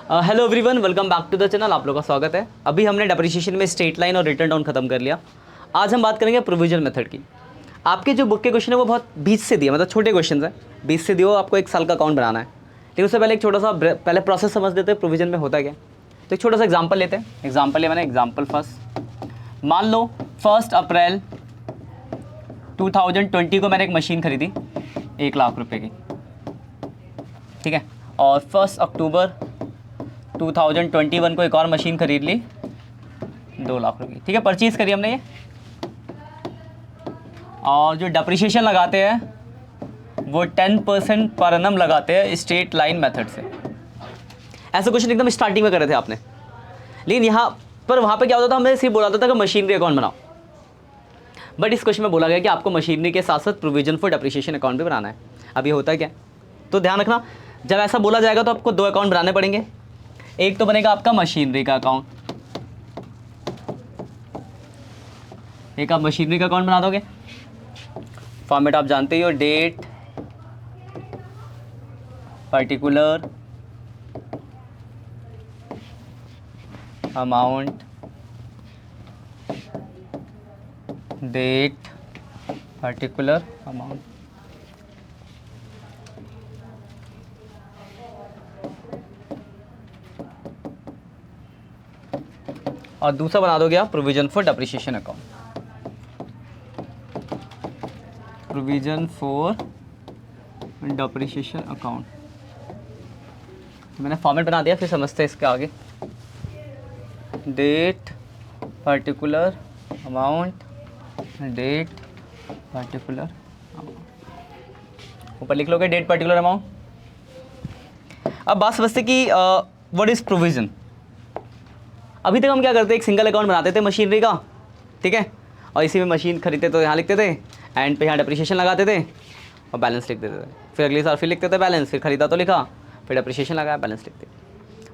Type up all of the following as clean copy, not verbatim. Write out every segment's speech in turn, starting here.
Hello everyone, welcome back to the channel. आप लोगों का स्वागत है। अभी हमने डेप्रिसिएशन में स्ट्रेट लाइन और रिटर्न डाउन खत्म कर लिया। आज हम बात करेंगे प्रोविजन मेथड की। आपके जो बुक के क्वेश्चन है वो बहुत 20 से दिए, मतलब छोटे क्वेश्चन है। 20 से दियो, आपको एक साल का अकाउंट बनाना है। लेकिन उससे पहले एक छोटा सा पहले प्रोसेस समझ लेते हैं प्रोविजन में होता क्या। तो एक छोटा सा एग्जाम्पल लेते हैं। एग्जाम्पल ये मैंने एग्जाम्पल फर्स्ट मान लो 1 अप्रैल 2020 को मैंने एक मशीन खरीदी 1 लाख रुपए की, ठीक है। और 1 अक्टूबर 2021 को एक और मशीन खरीद ली 2 लाख रुपए की, ठीक है। परचेज करी हमने ये। और जो डेप्रिसिएशन लगाते हैं वो 10% पर एनम लगाते हैं स्ट्रेट लाइन मेथड से। ऐसा क्वेश्चन एकदम स्टार्टिंग में कर रहे थे आपने, लेकिन यहाँ पर वहाँ पे क्या होता था, हमें सिर्फ बोला था कि मशीनरी अकाउंट बनाओ। बट इस क्वेश्चन में बोला गया कि आपको मशीनरी के साथ साथ प्रोविजन फॉर डेप्रिसिएशन अकाउंट भी बनाना है। अब ये होता है क्या, तो ध्यान रखना, जब ऐसा बोला जाएगा तो आपको 2 अकाउंट बनाने पड़ेंगे। एक तो बनेगा आपका मशीनरी का अकाउंट, एक आप मशीनरी का अकाउंट बना दोगे। फॉर्मेट आप जानते ही हो, date, particular, amount, date, particular, amount. और दूसरा बना दोगे आप provision for depreciation account. Provision for depreciation account, तो मैंने फॉर्मेट बना दिया, फिर समझते हैं इसके आगे। Date, particular, amount, date, particular, amount. ऊपर लिख लोगे डेट, पर्टिकुलर, अमाउंट। अब बात समझते कि व्हाट इज प्रोविजन। अभी तक हम क्या करते, एक सिंगल अकाउंट बनाते थे मशीनरी का, ठीक है, और इसी में मशीन खरीदते तो यहाँ लिखते थे, एंड पे यहाँ डेप्रिसिएशन लगाते थे और बैलेंस लिख देते थे। फिर अगले साल फिर लिखते थे बैलेंस, फिर खरीदा तो लिखा, फिर डेप्रिसिएशन लगाया, बैलेंस लिखते।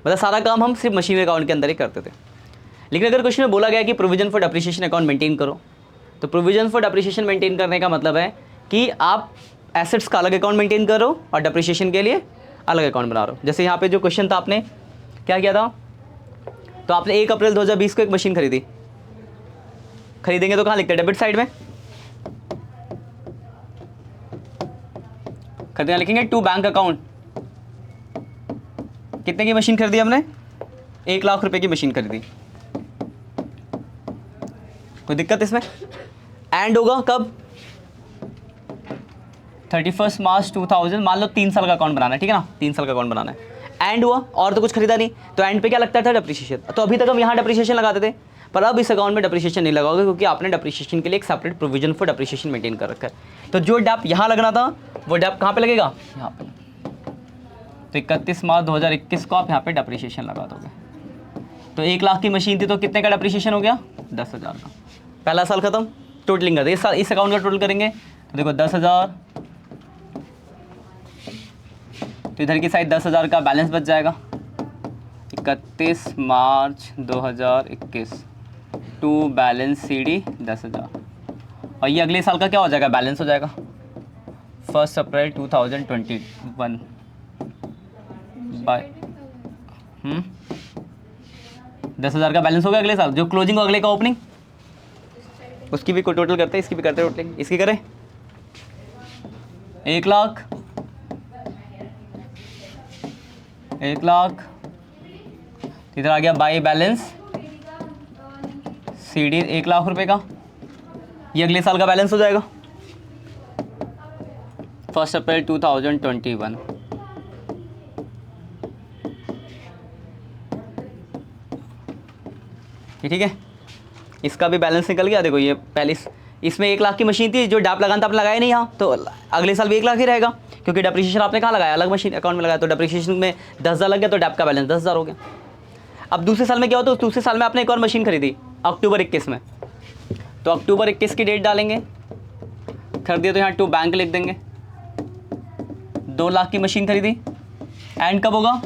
मतलब सारा काम हम सिर्फ मशीनरी अकाउंट के अंदर ही करते थे। लेकिन अगर क्वेश्चन में बोला गया कि provision for depreciation account maintain करो, तो प्रोविजन फॉर डेप्रिसिएशन मेंटेन करने का मतलब है कि आप एसेट्स का अलग अकाउंट मेंटेन करो और डेप्रिसिएशन के लिए अलग अकाउंट बना रहे हो। जैसे यहाँ पे जो क्वेश्चन था, आपने क्या किया था, तो आपने 1 अप्रैल 2020 को एक मशीन खरीदी। खरीदेंगे तो कहाँ लिखते हैं, डेबिट साइड में। खरीदना लिखेंगे टू बैंक अकाउंट। कितने की मशीन खरीदी हमने, 1 लाख रुपए की मशीन खरीदी। कोई दिक्कत इसमें। एंड होगा कब, 31 मार्च 2000। मान लो 3 साल का अकाउंट बनाना है, ठीक है ना, 3 साल का अकाउंट बनाना है। एंड हुआ और तो कुछ खरीदा नहीं, तो एंड पे क्या लगता था, डेप्रिसिएशन। तो अभी तक हम यहाँ डेप्रिसिएशन लगाते थे, पर अब इस अकाउंट में डेप्रिसिएशन नहीं लगाओगे, क्योंकि आपने डेप्रिसिएशन के लिए एक separate provision for depreciation maintain कर रखा है। तो जो डेप यहाँ लगना था वो डेप कहाँ पे लगेगा, यहाँ पे। तो 31 मार्च 2021 को आप यहाँ पे डेप्रिसिएशन लगा दोगे। तो 1 लाख की मशीन थी तो कितने का डेप्रिसिएशन हो गया, 10,000 का। पहला साल खत्म, टोटलिंग करते, इस साल इस अकाउंट का टोटल करेंगे तो देखो 10,000, तो इधर की साइड 10,000 का बैलेंस बच जाएगा। 31 मार्च 2021 टू बैलेंस CD 10,000। और ये अगले साल का क्या हो जाएगा, बैलेंस हो जाएगा 1 अप्रैल 2021 बाय 10,000 का बैलेंस हो गया अगले साल। जो क्लोजिंग हो अगले का ओपनिंग, उसकी भी कोई टोटल करते हैं, इसकी भी करते हैं टोटलिंग। इसकी करें 1 लाख, 1 लाख, इधर आ गया बाई बैलेंस CD 1 लाख रुपए का। ये अगले साल का बैलेंस हो जाएगा 1 अप्रैल 2021। ठीक है, इसका भी बैलेंस निकल गया। देखो ये पहले इसमें 1 लाख की मशीन थी, जो डैप लगाना था आपने लगाया नहीं यहाँ, तो अगले साल भी 1 लाख ही रहेगा, क्योंकि डेप्रिसिएशन आपने कहाँ लगाया, अलग मशीन अकाउंट में लगाया। तो डेप्रिसिएशन में 10,000 लग गया, तो डैप का बैलेंस 10,000 हो गया। अब दूसरे साल में क्या होता है, दूसरे साल में आपने एक और मशीन खरीदी अक्टूबर 21 में, तो अक्टूबर 21 की डेट डालेंगे, खरीदिए तो यहाँ टू बैंक लिख देंगे। 2 लाख की मशीन खरीदी, एंड कब होगा,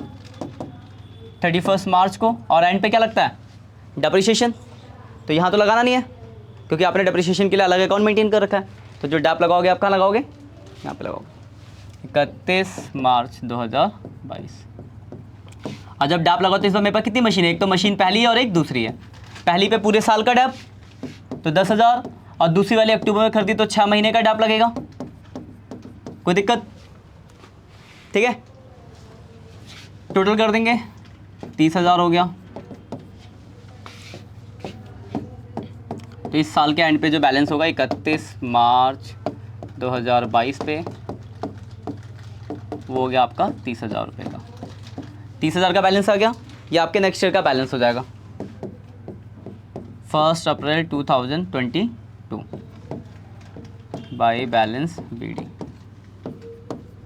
31 मार्च को। और एंड पे क्या लगता है, डेप्रिसिएशन। तो यहाँ तो लगाना नहीं है, क्योंकि आपने डेप्रिसिएशन के लिए अलग अकाउंट मेंटेन कर रखा है। तो जो डैप लगाओगे आप कहाँ लगाओगे, यहाँ पे लगाओगे 31 मार्च 2022। और जब डैप लगाओ तो इस बार मेरे पास कितनी मशीन है, एक तो मशीन पहली है और एक दूसरी है। पहली पे पूरे साल का डैप तो 10,000, और दूसरी वाली अक्टूबर में खरीदी तो 6 महीने का डैप लगेगा। कोई दिक्कत? ठीक है, टोटल कर देंगे 30,000 हो गया। तो इस साल के एंड पे जो बैलेंस होगा 31 मार्च 2022 पे वो हो गया आपका 30,000 रुपये का। 30,000 का बैलेंस आ गया। ये आपके नेक्स्ट ईयर का बैलेंस हो जाएगा 1 अप्रैल 2022 बाई बैलेंस BD।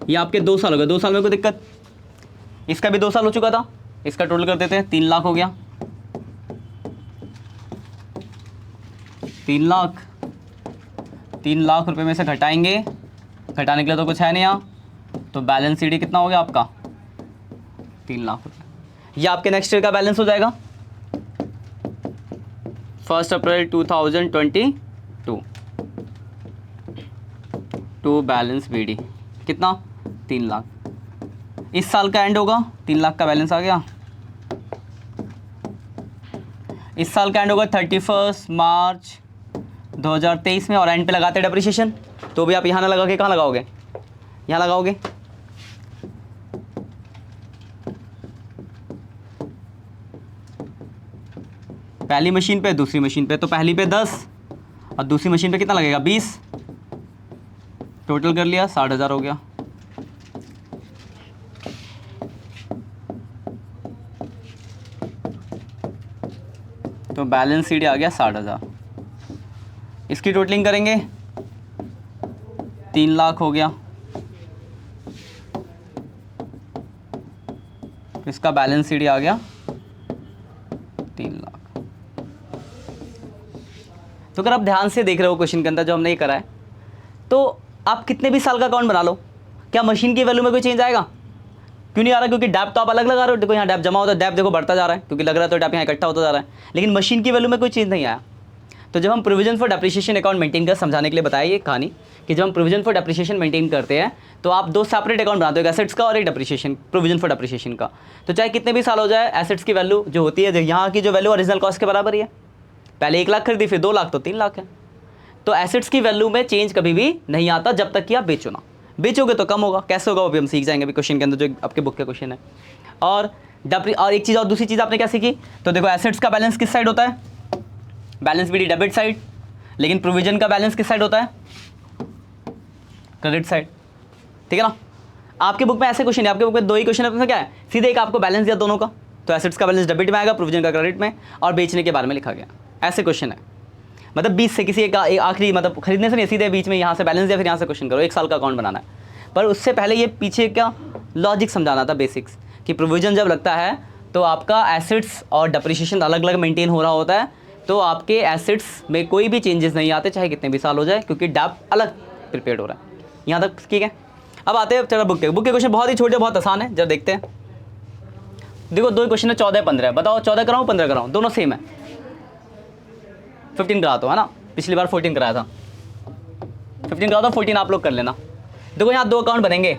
ये आपके 2 साल हो गए। 2 साल में कोई दिक्कत? इसका भी 2 साल हो चुका था, इसका टोटल कर देते हैं 3 लाख हो गया। 3 लाख रुपए में से घटाएंगे, घटाने के लिए तो कुछ है नहीं यहाँ, तो बैलेंस CD कितना हो गया आपका 3 लाख रुपए। ये आपके नेक्स्ट ईयर का बैलेंस हो जाएगा 1 अप्रैल 2022 टू बैलेंस BD कितना 3 लाख। इस साल का एंड होगा 3 लाख का बैलेंस आ गया। इस साल का एंड होगा 31 मार्च 2023 में, और एंड पे लगाते हैं डेप्रिसिएशन। तो भी आप यहाँ ना लगा के कहाँ लगाओगे, यहाँ लगाओगे। पहली मशीन पे दूसरी मशीन पे, तो पहली पे 10 और दूसरी मशीन पे कितना लगेगा 20, टोटल कर लिया 60,000 हो गया। तो बैलेंस CD आ गया 60,000। इसकी टोटलिंग करेंगे 3 लाख हो गया। इसका बैलेंस CD आ गया 3 लाख। तो अगर आप ध्यान से देख रहे हो क्वेश्चन के अंदर जो हमने ये करा है, तो आप कितने भी साल का अकाउंट बना लो, क्या मशीन की वैल्यू में कोई चेंज आएगा? क्यों नहीं आ रहा? क्योंकि डैप तो आप अलग लगा रहे हो। देखो यहाँ डैप जमा होता है, डैप देखो बढ़ता जा रहा है, क्योंकि लग रहा है तो डैप यहाँ इकट्ठा होता जा रहा है, लेकिन मशीन की वैल्यू में कोई चेंज नहीं आया। तो जब हम provision for depreciation account maintain कर, समझाने के लिए बताया ये कहानी कि जब हम प्रोविजन फॉर डेप्रिसिएशन मेंटेन करते हैं तो आप 2 सेपरेट अकाउंट बनाते हो, एक एसेट्स का और एक डेप्रिसिएशन, प्रोविजन फॉर डेप्रिसिएशन का। तो चाहे कितने भी साल हो जाए, एसेट्स की वैल्यू जो होती है, यहाँ की जो वैल्यू ओरिजिनल कॉस्ट के बराबर ही है। पहले 1 लाख खरीदी, फिर 2 लाख, तो 3 लाख है। तो एसेट्स की वैल्यू में चेंज कभी भी नहीं आता जब तक कि आप बेचो ना। बेचोगे तो कम होगा, कैसे होगा वो भी हम सीख जाएंगे अभी क्वेश्चन के अंदर, जो आपके बुक के क्वेश्चन है। और एक चीज़ और दूसरी चीज़ आपने क्या सीखी, तो देखो एसेट्स का बैलेंस किस साइड होता है, बैलेंस BD डेबिट साइड, लेकिन प्रोविजन का बैलेंस किस साइड होता है, क्रेडिट साइड। ठीक है ना? आपके बुक में ऐसे क्वेश्चन है, आपके बुक में 2 ही क्वेश्चन है, तो क्या है, सीधे एक आपको बैलेंस दिया दोनों का, तो एसेट्स का बैलेंस डेबिट में आएगा, प्रोविजन का क्रेडिट में, और बेचने के बारे में लिखा गया। ऐसे क्वेश्चन है, मतलब 20 से किसी एक आखिरी, मतलब खरीदने से नहीं, सीधे बीच में यहाँ से बैलेंस दिया, फिर यहाँ से क्वेश्चन करो, 1 साल का अकाउंट बनाना है। पर उससे पहले ये पीछे क्या लॉजिक समझाना था, बेसिक्स, कि प्रोविजन जब लगता है तो आपका एसेट्स और डेप्रिसिएशन अलग अलग मेंटेन हो रहा होता है, तो आपके एसेट्स में कोई भी चेंजेस नहीं आते, चाहे कितने भी साल हो जाए, क्योंकि डैप अलग प्रिपेयर्ड हो रहा है। यहाँ तक ठीक है? अब आते हैं चलो बुक के क्वेश्चन बहुत ही छोटे, बहुत आसान है, जब देखते हैं। देखो 2 क्वेश्चन है, 14 15 है, बताओ 14 कराऊँ 15 कराऊँ, दोनों सेम है। 15 कराता हूँ, है ना, पिछली बार 14 कराया था, 15 कराता हूँ, 14 आप लोग कर लेना। देखो यहाँ 2 अकाउंट बनेंगे,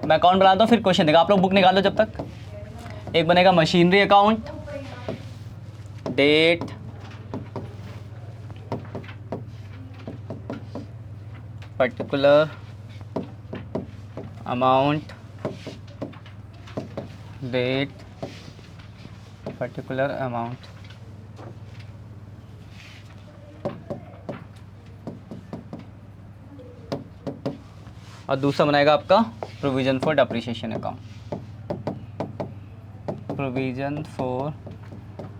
मैं अकाउंट बनाता हूँ, फिर क्वेश्चन देगा, आप लोग बुक निकालो जब तक। एक बनेगा machinery account, date, particular amount, date, particular amount. और दूसरा बनाएगा आपका provision for depreciation account, provision for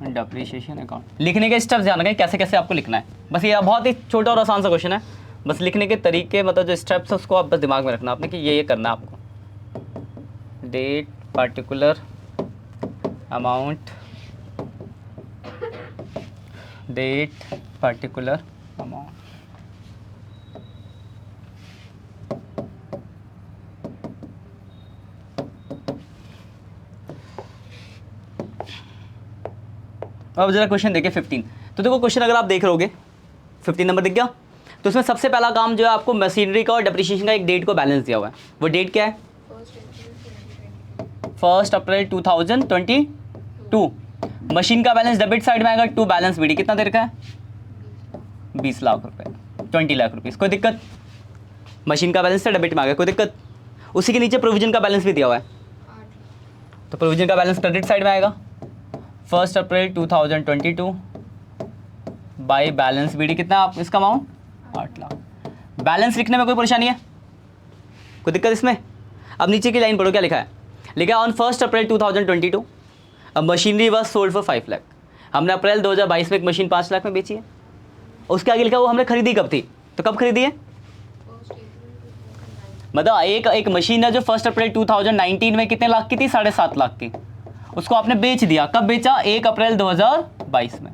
depreciation account. लिखने के स्टेप्स ध्यान रखें कैसे कैसे आपको लिखना है, बस ये बहुत ही छोटा और आसान सा क्वेश्चन है, बस लिखने के तरीके, मतलब जो स्टेप्स है उसको आप बस दिमाग में रखना आपने कि ये करना है आपको। Date, particular amount, date, particular amount. अब जरा क्वेश्चन देखिए 15। तो देखो क्वेश्चन अगर आप देख रहोगे 15 नंबर दिख गया, तो उसमें सबसे पहला काम जो है आपको मशीनरी का और डेप्रिसिएशन का एक डेट को बैलेंस दिया हुआ है। वो डेट क्या है? 1 अप्रैल 2022। मशीन का बैलेंस डेबिट साइड में आएगा, टू बैलेंस बीडी कितना दे रखा है 20 लाख रुपए, 20 लाख रुपीस। कोई दिक्कत? मशीन का बैलेंस से डेबिट में आ गया, कोई दिक्कत? उसी के नीचे प्रोविजन का बैलेंस भी दिया हुआ है, तो प्रोविजन का बैलेंस क्रेडिट साइड में आएगा। 1 अप्रैल 2022 बाई बैलेंस बीडी कितना आप इसका अमाउंट 8 लाख। बैलेंस लिखने में कोई परेशानी है, कोई दिक्कत इसमें? अब नीचे की लाइन पढ़ो, क्या लिखा है? लिखा है ऑन 1 अप्रैल 2022 अब machinery was sold for 5 lakh. हमने अप्रैल 2022 में एक मशीन 5 लाख में बेची है। उसके आगे लिखा वो हमने खरीदी कब थी, तो कब खरीदी है? मतलब एक मशीन है जो 1 अप्रैल 2019 में कितने लाख की थी? 7.5 लाख की। उसको आपने बेच दिया, कब बेचा? 1 अप्रैल 2022 में।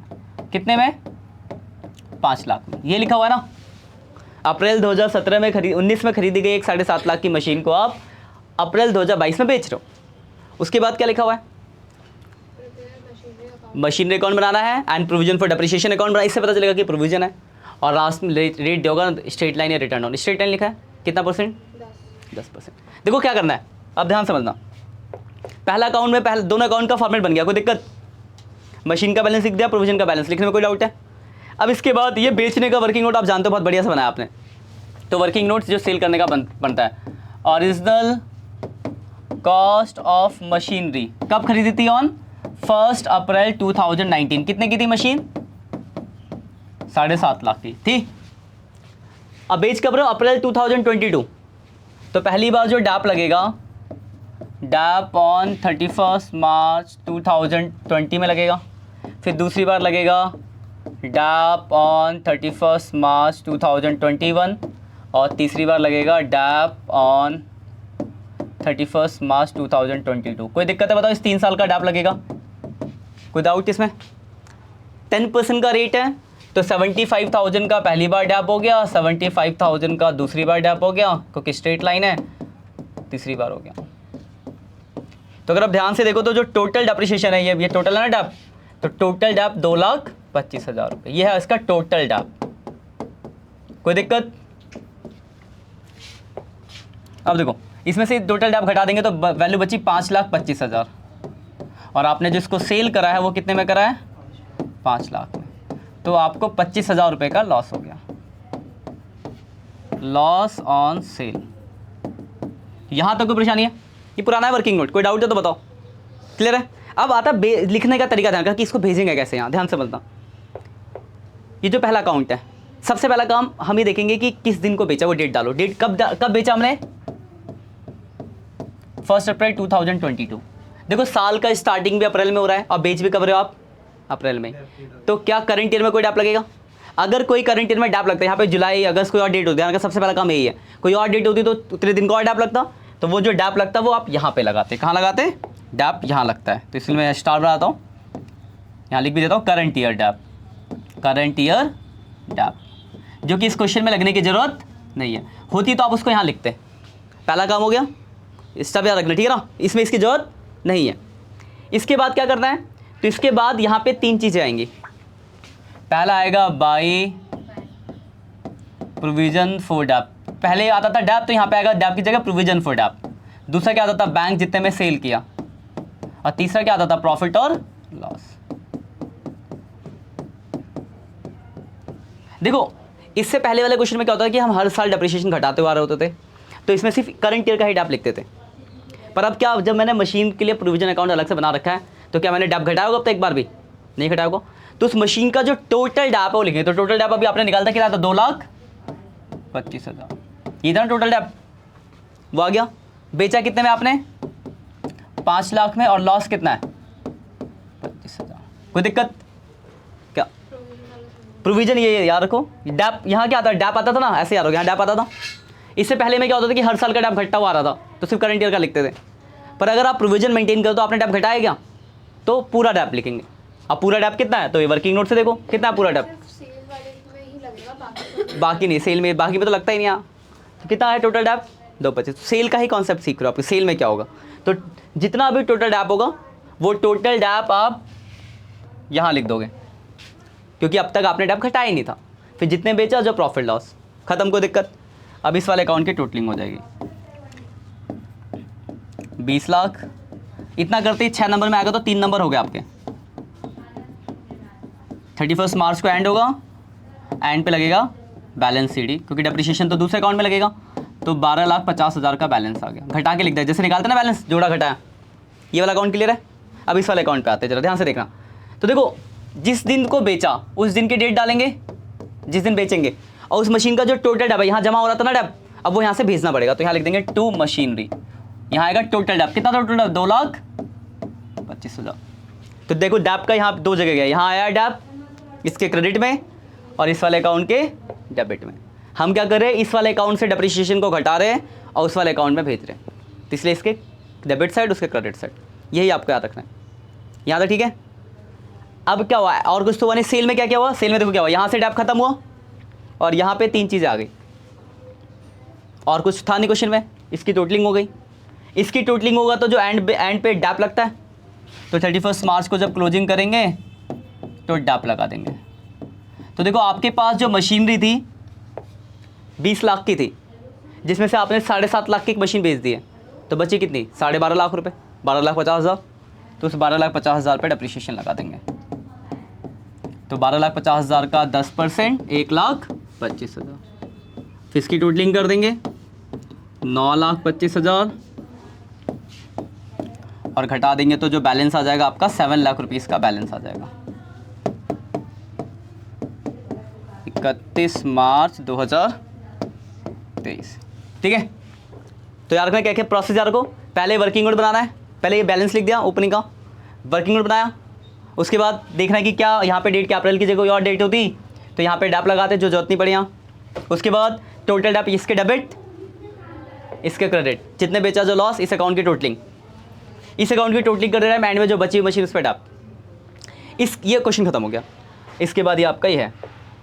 कितने में? 5 लाख में। ये लिखा हुआ है ना। अप्रैल 2017 में 19 में खरीदी गई एक 7.5 लाख की मशीन को आप अप्रैल 2022 में बेच रहे हो। उसके बाद क्या लिखा हुआ है? मशीनरी अकाउंट बनाना है and provision for depreciation account बनाना। इससे पता चलेगा कि प्रोविजन है। और लास्ट में रेट दिया होगा स्ट्रेट लाइन या रिटर्न ऑन। स्ट्रेट लाइन लिखा है कितना परसेंट? 10%। देखो क्या करना है, अब ध्यान समझना। पहला अकाउंट में पहले दोनों अकाउंट का फॉर्मेट बन गया, कोई दिक्कत? मशीन का बैलेंस लिख दिया, प्रोविजन का बैलेंस लिखने में कोई डाउट है? अब इसके बाद ये बेचने का वर्किंग नोट आप जानते हो, बहुत बढ़िया से बनाया आपने। तो वर्किंग नोट जो सेल करने का बनता है, ओरिजिनल कॉस्ट ऑफ मशीनरी कब खरीदी थी? ऑन 1 अप्रैल 2019। कितने की थी मशीन? 7.5 लाख की थी। अब बेच कब रहे हो? अप्रैल 2022। तो पहली बार जो डैप लगेगा, डैप ऑन 31 मार्च 2020 में लगेगा। फिर दूसरी बार लगेगा डैप ऑन 31 मार्च 2021 और तीसरी बार लगेगा डैप ऑन 31 मार्च 2022। कोई दिक्कत है बताओ? इस 3 साल का डैप लगेगा, कोई डाउट इसमें? 10% का रेट है, तो 75,000 का पहली बार डैप हो गया, 75,000 का दूसरी बार डैप हो गया, क्योंकि स्ट्रेट लाइन है, तीसरी बार हो गया। तो अगर आप ध्यान से देखो तो जो टोटल डेप्रिसिएशन है, ये टोटल है ना डैप, तो टोटल डैप 2,25,000 रुपये, ये है इसका टोटल डैप। कोई दिक्कत? अब देखो इसमें से टोटल डैप घटा देंगे तो वैल्यू बची 5,25,000 और आपने जिसको सेल करा है वो कितने में करा है? 5 लाख में। तो आपको 25,000 रुपये का लॉस हो गया, लॉस ऑन सेल। यहां तक कोई परेशानी है? ये पुराना है वर्किंग नोट, कोई डाउट है तो बताओ। क्लियर है? अब आता लिखने का तरीका ध्यान रखना कि इसको भेजेंगे कैसे। यहाँ ध्यान से समझना। ये जो पहला अकाउंट है, सबसे पहला काम हम ये देखेंगे कि किस दिन को बेचा, वो डेट डालो। डेट कब बेचा हमने? 1 अप्रैल 2022। देखो साल का स्टार्टिंग भी अप्रैल में हो रहा है और बेच भी कब रहे हो आप? अप्रैल में। तो क्या करंट ईयर में कोई डैप लगेगा? अगर कोई करंट ईयर में डैप लगता है, यहाँ पे जुलाई अगस्त कोई और डेट होती है, सबसे पहला काम यही है। कोई और डेट होती तो उतने दिन का और डैप लगता, तो वो जो डैप लगता है वो आप यहाँ पे लगाते। कहाँ लगाते? डैप यहाँ लगता है। तो इसलिए मैं स्टार बनाता हूँ, यहाँ लिख भी देता हूँ current year dep, current year dep, जो कि इस क्वेश्चन में लगने की जरूरत नहीं है। होती तो आप उसको यहाँ लिखते। पहला काम हो गया, इसका भी याद रखना, ठीक है ना? इसमें इसकी जरूरत नहीं है। इसके बाद क्या करना है? तो इसके बाद यहाँ पे 3 चीज़ें आएंगी। पहला आएगा बाई प्रोविजन फॉर डैप। पहले आता था डैप, तो यहाँ पे आएगा डैप की जगह प्रोविजन फॉर डैप। दूसरा क्या आता था? बैंक जितने में सेल किया। और तीसरा क्या आता था? प्रॉफिट और लॉस। देखो इससे पहले वाले क्वेश्चन में क्या होता है कि हम हर साल डेप्रिसिएशन घटाते हुए आ रहे होते थे, तो इसमें सिर्फ करंट ईयर का ही डैप लिखते थे। पर अब क्या, जब मैंने मशीन के लिए प्रोविजन अकाउंट अलग से बना रखा है, तो क्या मैंने डैप घटाया होगा अब तक? एक बार भी नहीं घटाया होगा। तो उस मशीन का जो टोटल डैप है वो लिखेंगे। तो टोटल डैप अभी आपने निकालता कितना था? 2,25,000। ये था टोटल डैप, वो आ गया। बेचा कितने में आपने? 5 लाख में। और लॉस कितना है? 25,000। कोई दिक्कत क्या? प्रोविजन ये याद रखो। डैप यहाँ क्या आता है? डैप आता था ना, ऐसे याद रखो, यहाँ डैप आता था। इससे पहले में क्या होता था कि हर साल का डैप घटता हुआ आ रहा था, तो सिर्फ करंट ईयर का लिखते थे। पर अगर आप प्रोविजन मेंटेन करो तो आपने डैप घटाया क्या? तो पूरा डैप लिखेंगे। अब पूरा डैप कितना है? तो ये वर्किंग नोट से देखो कितना है पूरा डैप। बाकी नहीं, सेल में, बाकी में तो लगता ही नहीं। यहाँ तो कितना है टोटल डैप? 2,25,000। सेल का ही कॉन्सेप्ट सीख रहे हो आप। सेल में क्या होगा? तो जितना भी टोटल डैप होगा वो टोटल डैप आप यहाँ लिख दोगे, क्योंकि अब तक आपने डैप घटाया ही नहीं था। फिर जितने बेचा जो प्रॉफिट लॉस खत्म, कोई दिक्कत? अब इस वाले अकाउंट की टोटलिंग हो जाएगी 20 लाख इतना करते ही 6 नंबर में आएगा तो 3 नंबर हो गए आपके। 31 मार्च को एंड होगा, एंड पे लगेगा बैलेंस सीडी, क्योंकि डेप्रिसिएशन तो दूसरे अकाउंट में लगेगा। तो 12,50,000 का बैलेंस आ गया। घटा के लिख दिया, जैसे निकालते ना बैलेंस, जोड़ा घटाया। ये वाला अकाउंट क्लियर है। अब इस वाले अकाउंट पे आते हैं, जरा ध्यान से देखना। तो देखो, जिस दिन को बेचा उस दिन की डेट डालेंगे, जिस दिन बेचेंगे, और उस मशीन का जो टोटल डेप है, यहाँ जमा हो रहा था ना डेप, अब वो यहाँ से भेजना पड़ेगा। तो यहाँ लिख देंगे टू मशीनरी। यहाँ आएगा टोटल डेप, कितना टोटल डेप? 2,25,000। तो देखो डेप का यहाँ 2 जगह गया, यहाँ आया डेप इसके क्रेडिट में और इस वाले अकाउंट के डेबिट में। हम क्या कर रहे हैं, इस वाले अकाउंट से डेप्रिसिएशन को घटा रहे हैं और उस वाले अकाउंट में भेज रहे हैं। तो इसलिए इसके डेबिट साइड, उसके क्रेडिट साइड, यही आपको याद रखना है। यहाँ तक ठीक है। अब क्या हुआ, और कुछ तो हुआ नहीं। सेल में क्या क्या हुआ, सेल में देखो क्या हुआ, यहाँ से डेप खत्म हुआ और यहाँ पे 3 चीज़ें आ गई, और कुछ था नहीं क्वेश्चन में। इसकी टोटलिंग हो गई, इसकी टोटलिंग होगा तो जो एंड पे डेप लगता है, तो 31 मार्च को जब क्लोजिंग करेंगे तो डेप लगा देंगे। तो देखो आपके पास जो मशीनरी थी 20 लाख की थी, जिसमें से आपने 7.5 लाख की एक मशीन बेच दी है, तो बची कितनी? 12.5 लाख रुपए, 12,50,000। तो उस 12,50,000 पे डेप्रिसिएशन लगा देंगे। तो 12,50,000 का 10%, 1,25,000। फिर इसकी टोटलिंग कर देंगे, 9,25,000, और घटा देंगे तो जो बैलेंस आ जाएगा आपका 7 लाख रुपीज़ का बैलेंस आ जाएगा। 31 मार्च 2023। ठीक है। तो यार क्या क्या प्रोसेस यार को, पहले वर्किंग नोट बनाना है, पहले ये बैलेंस लिख दिया ओपनिंग का, वर्किंग नोट बनाया। उसके बाद देखना है कि क्या यहाँ पे डेट, क्या अप्रैल की जगह कोई और डेट होती तो यहाँ पे डेप लगाते जो जरूरत नहीं पड़ी यहाँ। उसके बाद टोटल डेप, इसके डेबिट, इसके क्रेडिट, जितने बेचा जो लॉस, इस अकाउंट की टोटलिंग, इस अकाउंट की टोटलिंग कर रहा है, एंड में जो बची हुई मशीन उस पर डेप। ये क्वेश्चन खत्म हो गया। इसके बाद ये आपका ही है।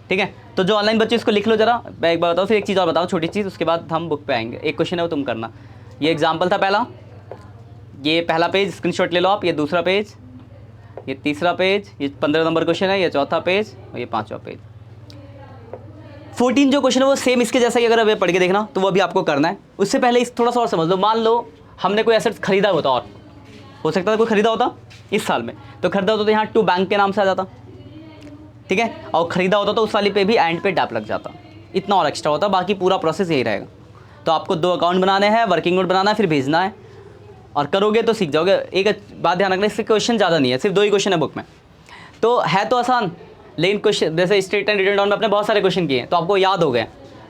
ठीक है। तो जो ऑनलाइन बच्चे इसको लिख लो जरा। मैं एक बार बताऊँ, फिर एक चीज़ और बताऊँ छोटी चीज़, उसके बाद हम बुक पे आएंगे। एक क्वेश्चन है वो तुम करना। ये एग्जाम्पल था पहला, ये पहला पेज स्क्रीनशॉट ले लो आप, ये दूसरा पेज, ये तीसरा पेज, ये 15 नंबर क्वेश्चन है, ये चौथा पेज और ये 5वां पेज। 14 जो क्वेश्चन है वो सेम इसके जैसा ही, अगर अब पढ़ के देखना तो वो भी आपको करना है। उससे पहले इस थोड़ा सा और समझ लो। मान लो हमने कोई एसेट्स खरीदा होता, और हो सकता था कोई खरीदा होता इस साल में, तो खरीदा होता तो यहाँ टू बैंक के नाम से आ जाता। ठीक है। और ख़रीदा होता तो उस वाली पे भी एंड पे डेप लग जाता, इतना और एक्स्ट्रा होता। बाकी पूरा प्रोसेस यही रहेगा। तो आपको 2 अकाउंट बनाने हैं, वर्किंग नोट बनाना है, फिर भेजना है, और करोगे तो सीख जाओगे। एक बात ध्यान रखना, इससे क्वेश्चन ज़्यादा नहीं है, सिर्फ 2 ही क्वेश्चन है बुक में। तो है तो आसान, लेकिन क्वेश्चन जैसे स्ट्रेट एंड रिटर्न डाउन में अपने बहुत सारे क्वेश्चन किए हैं, तो आपको याद हो गए।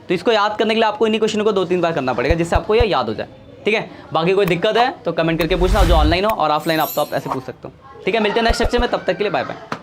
तो इसको याद करने के लिए आपको इन्हीं क्वेश्चनों को 2-3 बार करना पड़ेगा, जिससे आपको यह याद हो जाए। ठीक है। बाकी कोई दिक्कत है तो कमेंट करके पूछना, जो ऑनलाइन हो और ऑफलाइन आप तो आप ऐसे पूछ सकते हो। ठीक है। मिलते हैं नेक्स्ट लेक्चर में, तब तक के लिए बाय बाय।